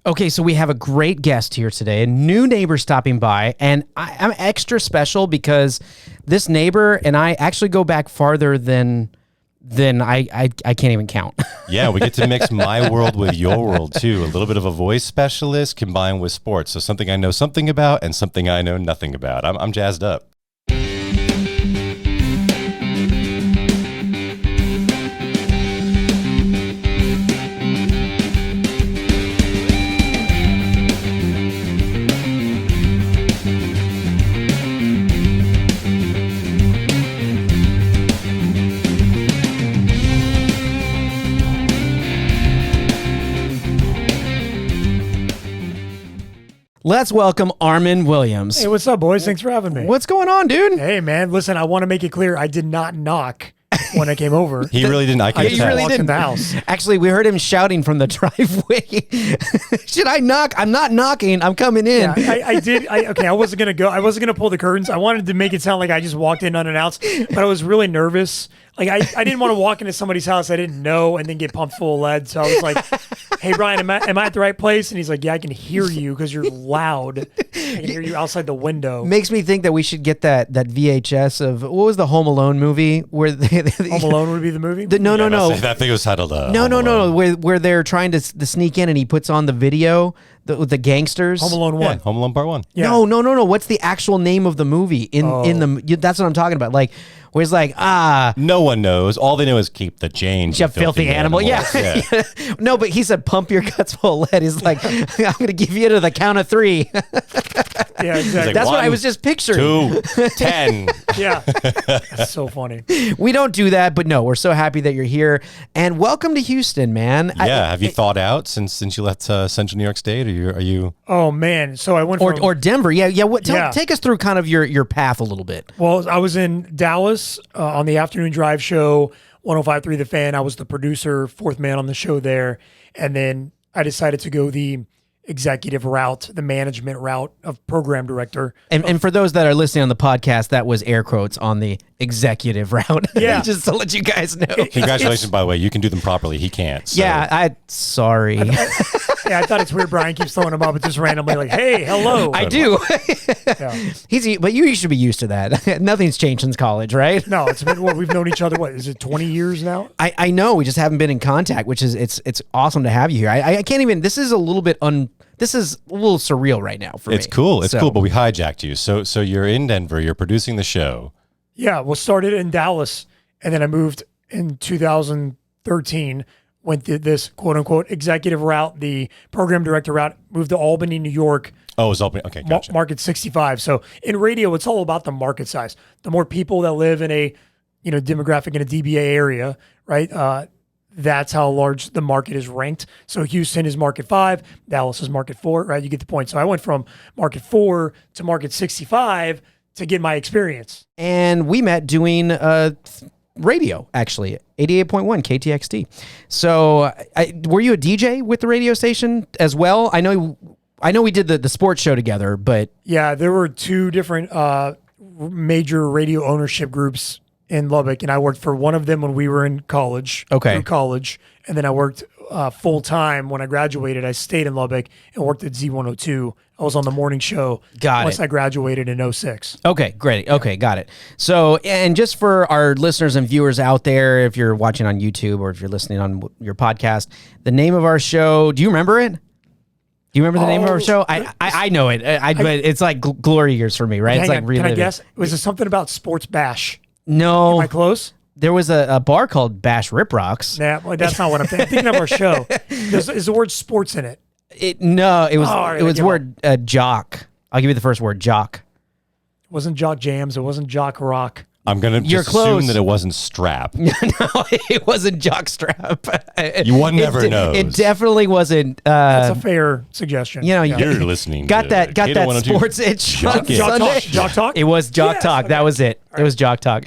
Okay, so we have a great guest here today, a new neighbor stopping by, and I'm extra special because this neighbor and I actually go back farther than I can't even count. Yeah, we get to mix my world with your world too. A little bit of a voice specialist combined with sports. So something I know something about and something I know nothing about. I'm jazzed up. Let's welcome Armin Williams. Hey, what's up, boys? Thanks for having me. What's going on, dude? Hey, man. Listen, I want to make it clear I did not knock when I came over. He really didn't. I Yeah, you really walked in didn't. the house. Actually, we heard him shouting from the driveway. Should I knock? I'm not knocking. I'm coming in. Yeah, I did. Okay, I wasn't gonna go. I wasn't gonna pull the curtains. I wanted to make it sound like I just walked in unannounced, but I was really nervous. Like I didn't want to walk into somebody's house I didn't know and then get pumped full of lead. So I was like, "Hey, Brian, am I at the right place?" And he's like, "Yeah, I can hear you because you're loud. I can hear you outside the window." Makes me think that we should get that VHS of what was the Home Alone movie where Home Alone would be the movie. No. That thing was titled. No. Where they're trying to sneak in and he puts on the video with the gangsters. Home Alone 1. Home Alone Part 1. Yeah. No. What's the actual name of the movie in the? That's what I'm talking about. Like where it's like No one knows. All they know is keep the change. you filthy animal. Yeah. No, but he said pump your guts full of lead. He's like, I'm gonna give you to the count of 3. Yeah, exactly. Like, That's what I 1, was just picturing. 2, 10. Yeah, that's so funny. We don't do that, but no, we're so happy that you're here. And welcome to Houston, man. Yeah. Have you thought out since you left Central New York State? Are you? Oh man, so I went from Or Denver. Yeah. Take us through kind of your path a little bit. Well, I was in Dallas on the afternoon drive show, 105.3 The Fan. I was the producer, fourth man on the show there. And then I decided to go the executive route, the management route of program director. And for those that are listening on the podcast, that was air quotes on the executive route. Yeah. Just to let you guys know. Congratulations, by the way. You can do them properly. He can't. So. Yeah, sorry. Yeah, I thought it's weird Brian keeps throwing them up and just randomly like, hey, hello. I do. Yeah. But you should be used to that. Nothing's changed since college, right? No, it's been we've known each other, what, is it 20 years now? I know. We just haven't been in contact, which is it's awesome to have you here. I can't even. This is a little bit This is a little surreal right now for me. It's cool. It's cool, but we hijacked you. So you're in Denver. You're producing the show. Yeah, well, started in Dallas, and then I moved in 2013, went to this quote-unquote executive route, the program director route, moved to Albany, New York. Oh, it was Albany. Okay, gotcha. Market 65. So in radio, it's all about the market size. The more people that live in a demographic in a DBA area, right? That's how large the market is ranked. So Houston is market 5, Dallas is market 4, right? You get the point. So I went from market 4 to market 65 to get my experience. And we met doing radio, actually, 88.1 KTXT. So were you a DJ with the radio station as well? I know we did the sports show together, but... Yeah, there were 2 different major radio ownership groups in Lubbock, and I worked for one of them when we were in college. Okay. Through college, and then I worked full-time when I graduated. I stayed in Lubbock and worked at Z102. I was on the morning show once I graduated in 06. Okay, great. Okay, got it. So, and just for our listeners and viewers out there, if you're watching on YouTube or if you're listening on your podcast, the name of our show, do you remember it? Do you remember the name of our show? I know it. But it's like glory years for me, right? It's like reliving. Can I guess? Was it something about Sports Bash? No. Am I close? There was a bar called Bash Rip Rocks. Nah, well, that's not what I'm thinking. I'm thinking of our show. Is the word sports in it? It was the word jock. I'll give you the first word, jock. It wasn't Jock Jams. It wasn't Jock Rock. I'm going to just assume that it wasn't Strap. No, it wasn't Jockstrap. One never knows. It definitely wasn't. That's a fair suggestion. You know, you're listening. Got that sports itch. Jock Talk? It was Jock Talk. Okay. That was it. It was Jock Talk.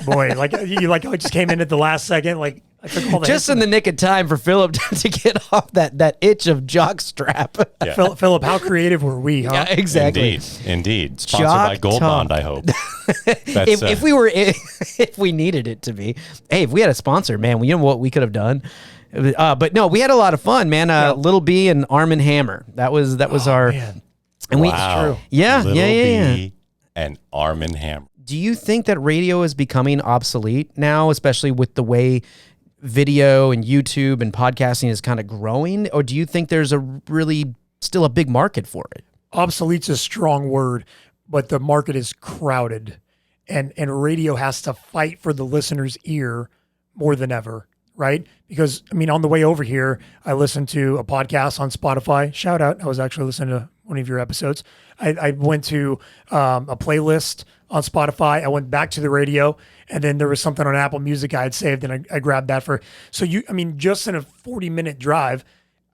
Boy, like you just came in at the last second. Like I took all the Just hits in the nick of time for Philip to get off that itch of jock strap. Yeah. Philip, how creative were we, huh? Yeah, exactly. Indeed. Sponsored Jock by Gold Talk. Bond, I hope. That's, If we were, if we needed it to be, hey, if we had a sponsor, man, you know what we could have done. But no, we had a lot of fun, man. Little B and Arm and Hammer. That was our, Man. and we, wow. yeah, Little yeah. B and Arm and Hammer. Do you think that radio is becoming obsolete now, especially with the way video and YouTube and podcasting is kind of growing? Or do you think there's a really still a big market for it? Obsolete's a strong word, but the market is crowded, and radio has to fight for the listener's ear more than ever, right? Because I mean, on the way over here, I listened to a podcast on Spotify. Shout out! I was actually listening to one of your episodes. I went to a playlist on Spotify. I went back to the radio, and then there was something on Apple Music I had saved, and I grabbed that for. So just in a 40-minute drive,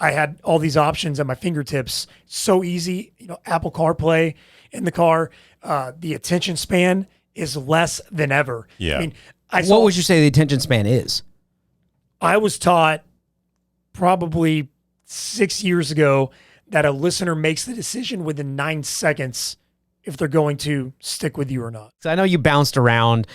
I had all these options at my fingertips. So easy, Apple CarPlay in the car. The attention span is less than ever. Yeah. I mean, What would you say the attention span is? I was taught probably 6 years ago that a listener makes the decision within 9 seconds if they're going to stick with you or not. So I know you bounced around,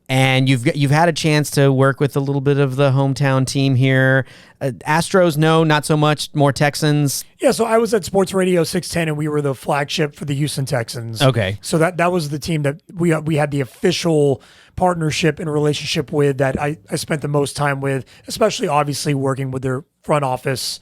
and you've had a chance to work with a little bit of the hometown team here. Astros, no, not so much. More Texans. Yeah, so I was at Sports Radio 610, and we were the flagship for the Houston Texans. Okay. So that was the team that we had the official partnership and relationship with, that I spent the most time with, especially obviously working with their front office.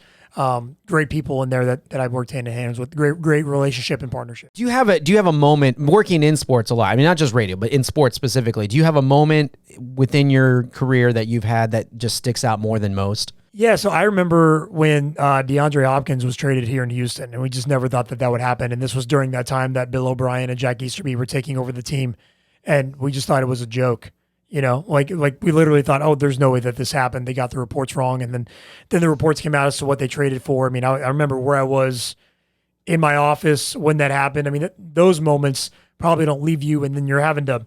Great people in there that I worked hand in hand with. Great relationship and partnership. Do you have a moment working in sports a lot? I mean, not just radio, but in sports specifically. Do you have a moment within your career that you've had that just sticks out more than most? Yeah, so I remember when DeAndre Hopkins was traded here in Houston, and we just never thought that would happen. And this was during that time that Bill O'Brien and Jack Easterby were taking over the team, and we just thought it was a joke. Like we literally thought, oh, there's no way that this happened. They got the reports wrong, and then the reports came out as to what they traded for. I mean, I remember where I was in my office when that happened. I mean, those moments probably don't leave you, and then you're having to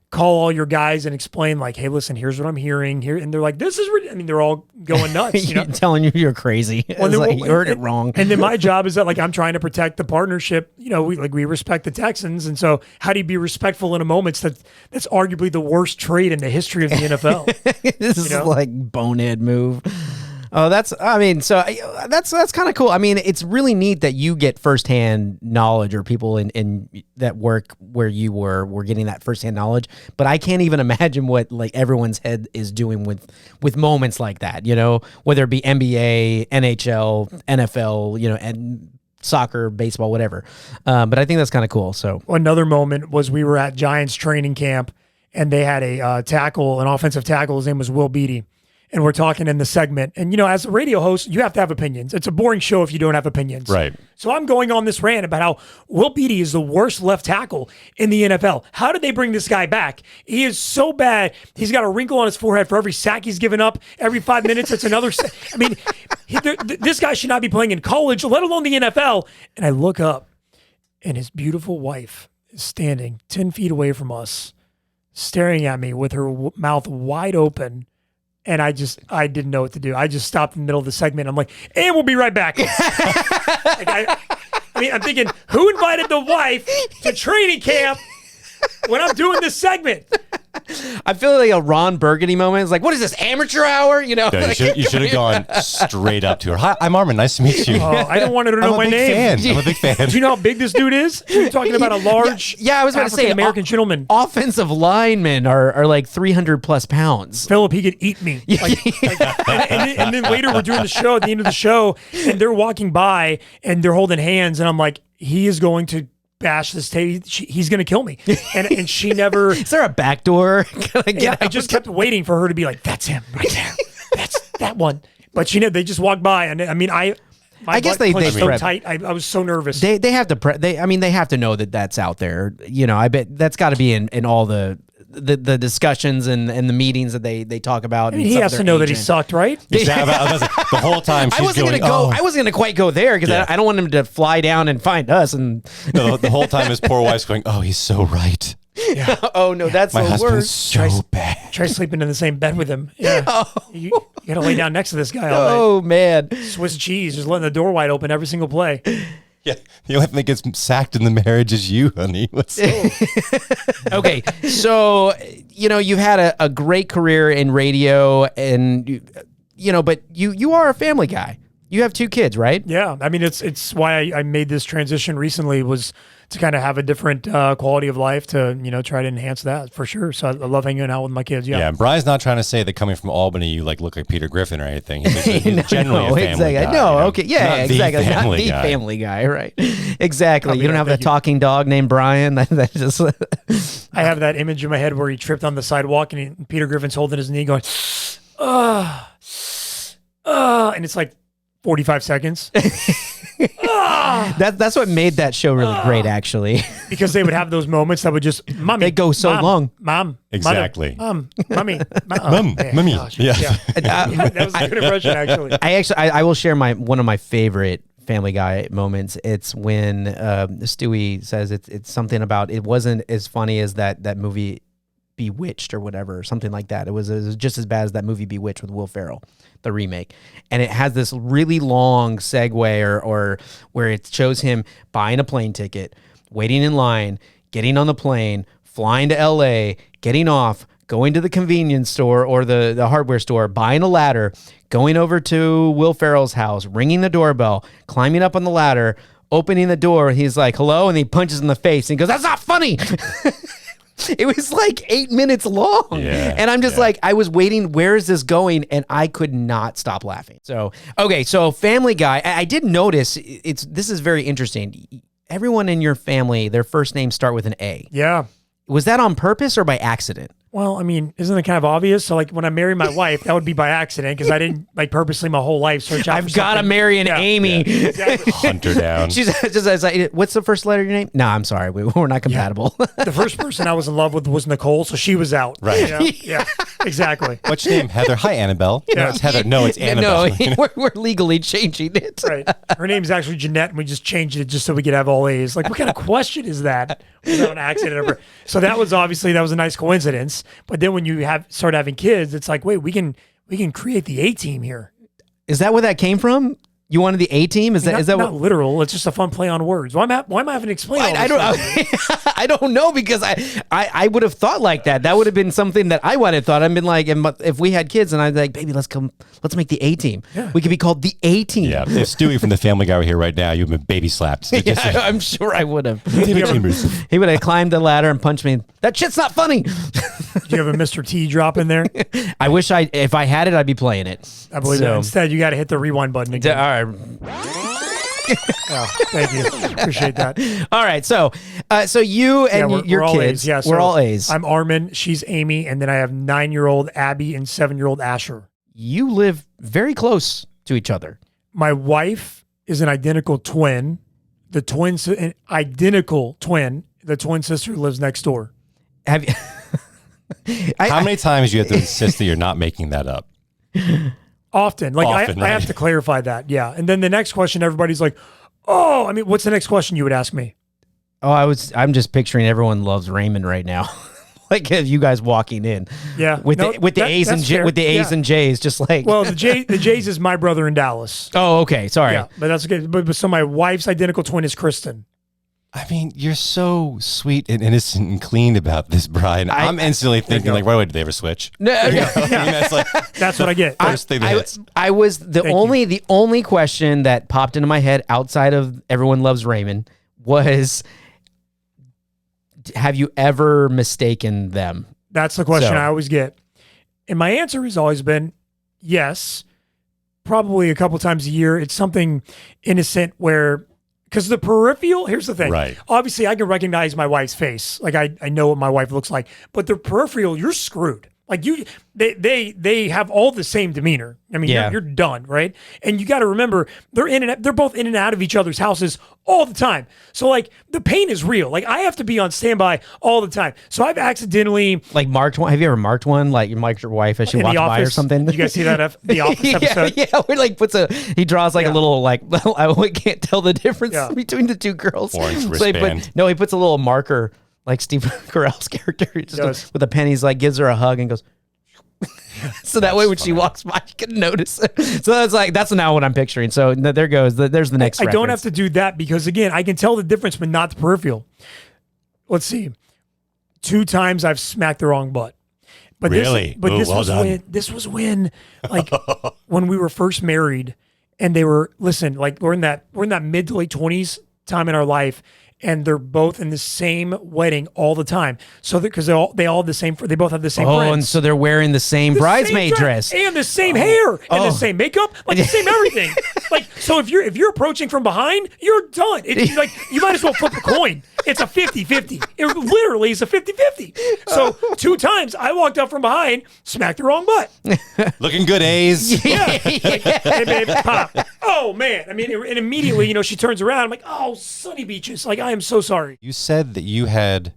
call all your guys and explain, like, hey, listen, here's what I'm hearing here, and they're like, this is they're all going nuts, telling you you're crazy. Well, It's like, you heard it wrong. And then my job is that, like, I'm trying to protect the partnership. We respect the Texans, and so how do you be respectful in a moment that's arguably the worst trade in the history of the NFL? This is like bonehead move. Oh, that's kind of cool. I mean, it's really neat that you get firsthand knowledge, or people in that work where you were getting that firsthand knowledge. But I can't even imagine what like everyone's head is doing with moments like that, whether it be NBA, NHL, NFL, and soccer, baseball, whatever. But I think that's kind of cool. So another moment was we were at Giants training camp, and they had an offensive tackle. His name was Will Beatty. And we're talking in the segment. And, as a radio host, you have to have opinions. It's a boring show if you don't have opinions. Right. So I'm going on this rant about how Will Beatty is the worst left tackle in the NFL. How did they bring this guy back? He is so bad. He's got a wrinkle on his forehead for every sack he's given up. Every 5 minutes, it's another sack. I mean, this guy should not be playing in college, let alone the NFL. And I look up, and his beautiful wife is standing 10 feet away from us, staring at me with her mouth wide open. And I didn't know what to do. I just stopped in the middle of the segment. I'm like, and we'll be right back. I'm thinking, who invited the wife to training camp when I'm doing this segment? I feel like a Ron Burgundy moment. It's like, what is this, amateur hour? No, you should have gone straight up to her. Hi, I'm Armin. Nice to meet you. I don't want her to know my name. I'm a big fan. Do you know how big this dude is? You're talking about a large I was about to say, American gentleman. Offensive linemen are like 300 plus pounds. Philip, he could eat me. And then later we're doing the show, at the end of the show, and they're walking by and they're holding hands, and I'm like, he is going to bash this tape. He's going to kill me. And she never. Is there a back door? I just kept waiting for her to be like, that's him right there. That's that one. But they just walked by. And I mean, I guess they so prep. tight. I was so nervous. They have to they have to know that that's out there. I bet that's got to be in all the discussions and the meetings that they talk about. I mean, he has to know that he sucked, right? The whole time she's I wasn't going to quite go there because I don't want him to fly down and find us. And the whole time his poor wife's going, oh, he's so right. Oh no, that's My the husband's worst. so bad. Try sleeping in the same bed with him. Yeah. You got to lay down next to this guy all Oh man. night. Swiss cheese, just letting the door wide open every single play. Yeah, the only thing that gets sacked in the marriage is you, honey. Okay, so you've had a great career in radio, and but you are a family guy. You have 2 kids, right? Yeah, I mean it's why I made this transition recently, was to kind of have a different quality of life, to try to enhance that for sure. So I love hanging out with my kids. Yeah, Yeah, Brian's not trying to say that coming from Albany, you look like Peter Griffin or anything. He's generally a family exactly. guy. No, okay, yeah, Not exactly. Not family the guy. family guy, right? Exactly. You don't have a thank you. talking dog named Brian. That just I have that image in my head where he tripped on the sidewalk and Peter Griffin's holding his knee, going, and it's like 45 seconds. that's what made that show really great, actually. Because they would have those moments that would just, mommy. They go so Mom, long. Mom. Exactly. Mother, mommy. Mommy. Yeah. That was a good impression, actually. I will share one of my favorite Family Guy moments. It's when Stewie says it's something about it wasn't as funny as that movie Bewitched or whatever, or something like that. It was just as bad as that movie Bewitched with Will Ferrell, the remake. And it has this really long segue or where it shows him buying a plane ticket, waiting in line, getting on the plane, flying to LA, getting off, going to the convenience store or the hardware store, buying a ladder, going over to Will Ferrell's house, ringing the doorbell, climbing up on the ladder, opening the door. He's like, hello. And he punches in the face and he goes, that's not funny. It was like 8 minutes long. Yeah, and I'm just like, I was waiting, where is this going? And I could not stop laughing. So, okay. So Family Guy, I did notice this is very interesting. Everyone in your family, their first names start with an A. Yeah. Was that on purpose or by accident? Well, I mean, isn't it kind of obvious? So, like, when I marry my wife, that would be by accident because I didn't, purposely my whole life search out I've for got to something. marry an Yeah. Amy. Yeah, exactly. Hunt her down. She's just like, what's the first letter of your name? No, I'm sorry. We're not compatible. The first person I was in love with was Nicole, so she was out. Right. You know? Yeah, exactly. What's your name? Heather. Hi, Annabelle. No, it's Heather. No, it's Annabelle. No, we're legally changing it. Right. Her name's actually Jeanette, and we just changed it just so we could have all A's. Like, what kind of question is that? Without an accident ever. So that was a nice coincidence. But then when you start having kids, it's like, wait, we can create the A team here. Is that where that came from? You wanted the A team? Is that not literal? It's just a fun play on words. Why am I having to explain? All I this don't. stuff? I don't know because I would have thought like that. That would have been something that I would have thought. I've been like, if we had kids and I'd be like, baby, let's make the A team. Yeah. We could be called the A team. Yeah, if Stewie from the Family Guy were here right now, you'd have been baby slapped. So Yeah, I'm sure I would have. David Chambers. He would have climbed the ladder and punched me. That shit's not funny. Do you have a Mr. T drop in there? I wish if I had it, I'd be playing it. I believe that. Instead, you got to hit the rewind button again. All right. Oh, thank you. Appreciate that. All right. So you and your we're all kids, A's. Yeah, we're all A's. I'm Armin. She's Amy. And then I have 9-year-old Abby and 7-year-old Asher. You live very close to each other. My wife is an identical twin. An identical twin. The twin sister lives next door. Have you? How many times do you have to insist that you're not making that up? Often. Like, Often, I have right. to clarify that. Yeah. And then the next question, everybody's like, oh, I mean, what's the next question you would ask me? Oh, I'm just picturing everyone loves Raymond right now. Like you guys walking in. Yeah. With the A's and J's, just like. Well, the Jays is my brother in Dallas. Oh, okay. Sorry. Yeah, but that's good. But so my wife's identical twin is Kristen. I mean, you're so sweet and innocent and clean about this, Brian. I'm instantly thinking, like, right away, did they ever switch? No, I mean, that's like That's what I get. first thing that hits. I was the only question that popped into my head outside of everyone loves Raymond was, have you ever mistaken them? That's the question So- I always get. And my answer has always been yes, probably a couple times a year. It's something innocent where, because the peripheral, here's the thing. Right. Obviously, I can recognize my wife's face. Like, I know what my wife looks like. But the peripheral, you're screwed. Like, they have all the same demeanor. I mean, Yeah. you're done, right? And you got to remember, they're both in and out of each other's houses all the time. So, like, the pain is real. Like, I have to be on standby all the time. So I've accidentally, Like marked one. Have you ever marked one? Like you marked your wife as she in walked the by or office, something? you guys see that The Office episode? Yeah, where like he draws like a Yeah. little like I can't tell the difference Yeah. between the two girls. Orange So he wristband. he puts a little marker like Steve Carell's character, he just does. with a pen, he's like gives her a hug and goes. So that way, when she walks by, you can notice it. So that's now what I'm picturing. So there goes. There's the next. I don't have reference. to do that because again, I can tell the difference, but not the peripheral. Let's see. 2 times I've smacked the wrong butt. But Really? This was when, like, when we were first married, and they were like we're in that mid to late 20s time in our life, and they're both in the same wedding all the time. So because they all have the same. They both have the same. Oh, friends. and so they're wearing the same bridesmaid dress and the same hair and the same makeup, like the same everything. Like, so if you're approaching from behind, you're done. It's like you might as well flip a coin. It's a 50-50. It literally is a 50-50. So 2 times I walked up from behind, smacked the wrong butt. Looking good, A's. Yeah. Like, hey, babe, pop. Oh man. I mean, and immediately, she turns around. I'm like, oh, sunny beaches. Like, I am so sorry. You said that you had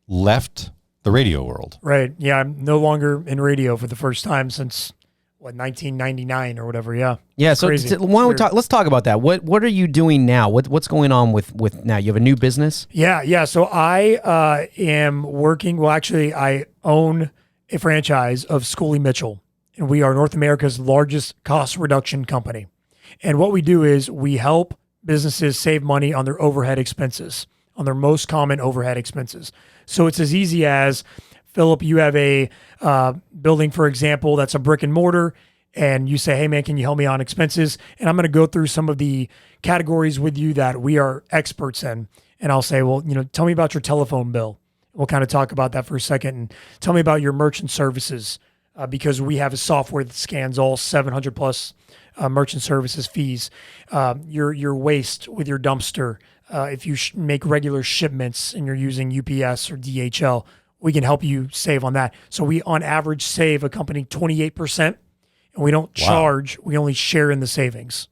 left the radio world. Right. Yeah. I'm no longer in radio for the first time since 1999 or whatever. Yeah. Yeah. So Crazy. why don't we Weird. talk? Let's talk about that. What are you doing now? What's going on with now? You have a new business. Yeah. So I am working. Well, actually, I own a franchise of Schooley Mitchell, and we are North America's largest cost reduction company. And what we do is we help businesses save money on their overhead expenses, on their most common overhead expenses. So it's as easy as, Philip, you have a building, for example, that's a brick and mortar, and you say, hey, man, can you help me on expenses? And I'm going to go through some of the categories with you that we are experts in. And I'll say, well, tell me about your telephone bill. We'll kind of talk about that for a second. And tell me about your merchant services, because we have a software that scans all 700 plus merchant services fees. Your waste with your dumpster. If you make regular shipments and you're using UPS or DHL, we can help you save on that. So we, on average, save a company 28%, and we don't charge. We only share in the savings,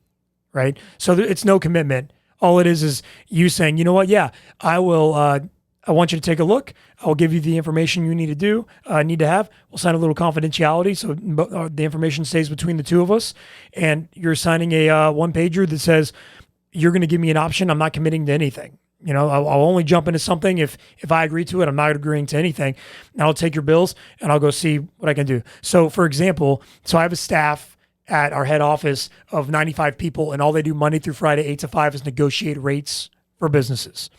right? So it's no commitment. All it is you saying, you know what? Yeah, I will. I want you to take a look. I'll give you the information you need to have. We'll sign a little confidentiality so the information stays between the two of us. And you're signing a one-pager that says you're going to give me an option. I'm not committing to anything. I'll only jump into something if I agree to it. I'm not agreeing to anything. And I'll take your bills and I'll go see what I can do. So, for example, I have a staff at our head office of 95 people, and all they do Monday through Friday, 8 to 5, is negotiate rates for businesses.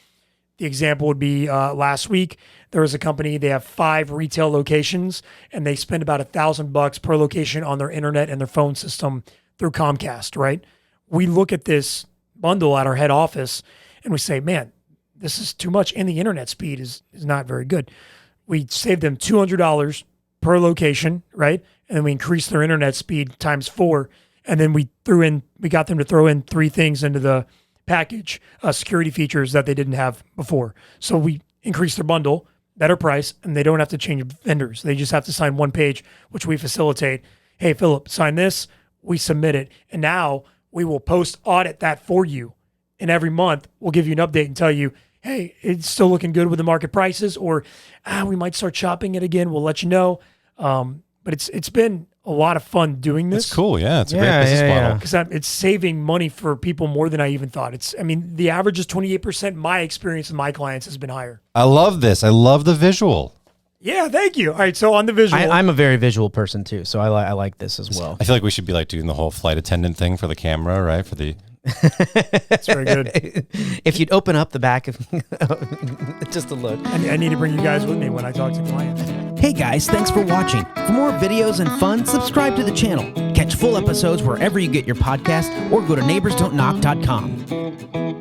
The example would be last week, there was a company, they have 5 retail locations, and they spend about $1,000 per location on their internet and their phone system through Comcast, right? We look at this bundle at our head office and we say, man, this is too much, and the internet speed is not very good. We saved them $200 per location, right? And then we increased their internet speed times 4, and then we got them to throw in 3 things into the package, security features that they didn't have before. So we increased their bundle, better price, and they don't have to change vendors. They just have to sign one page, which we facilitate. Hey, Philip, sign this. We submit it. And now we will post audit that for you. And every month we'll give you an update and tell you, hey, it's still looking good with the market prices, or we might start shopping it again. We'll let you know. But it's been a lot of fun doing this. It's cool. Yeah. It's a great business model. Because it's saving money for people more than I even thought. The average is 28%. My experience with my clients has been higher. I love this. I love the visual. Yeah, thank you. All right, so on the visual. I'm a very visual person too, so I like this as well. I feel like we should be like doing the whole flight attendant thing for the camera, right? For the That's very good. If you'd open up the back of just a look. I need to bring you guys with me when I talk to clients. Hey guys, thanks for watching. For more videos and fun, subscribe to the channel. Catch full episodes wherever you get your podcast, or go to neighborsdon'tknock.com.